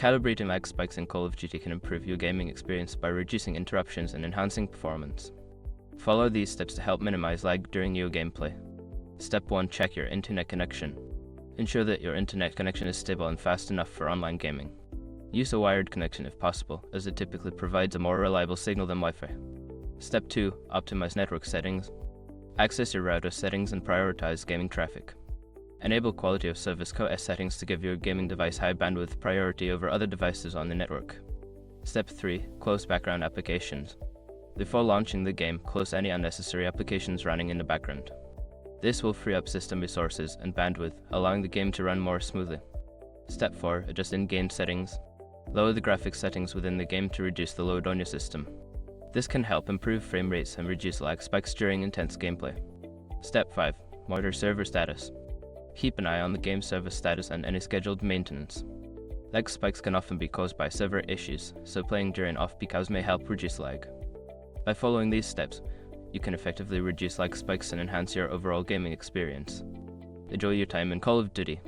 Calibrating lag spikes in Call of Duty can improve your gaming experience by reducing interruptions and enhancing performance. Follow these steps to help minimize lag during your gameplay. Step 1. Check your internet connection. Ensure that your internet connection is stable and fast enough for online gaming. Use a wired connection if possible, as it typically provides a more reliable signal than Wi-Fi. Step 2. Optimize network settings. Access your router settings and prioritize gaming traffic. Enable quality of service (QoS) settings to give your gaming device high bandwidth priority over other devices on the network. Step 3. Close background applications. Before launching the game, close any unnecessary applications running in the background. This will free up system resources and bandwidth, allowing the game to run more smoothly. Step 4. Adjust in-game settings. Lower the graphics settings within the game to reduce the load on your system. This can help improve frame rates and reduce lag spikes during intense gameplay. Step 5. Monitor server status. Keep an eye on the game server status and any scheduled maintenance. Lag spikes can often be caused by server issues, so playing during off-peak hours may help reduce lag. By following these steps, you can effectively reduce lag spikes and enhance your overall gaming experience. Enjoy your time in Call of Duty.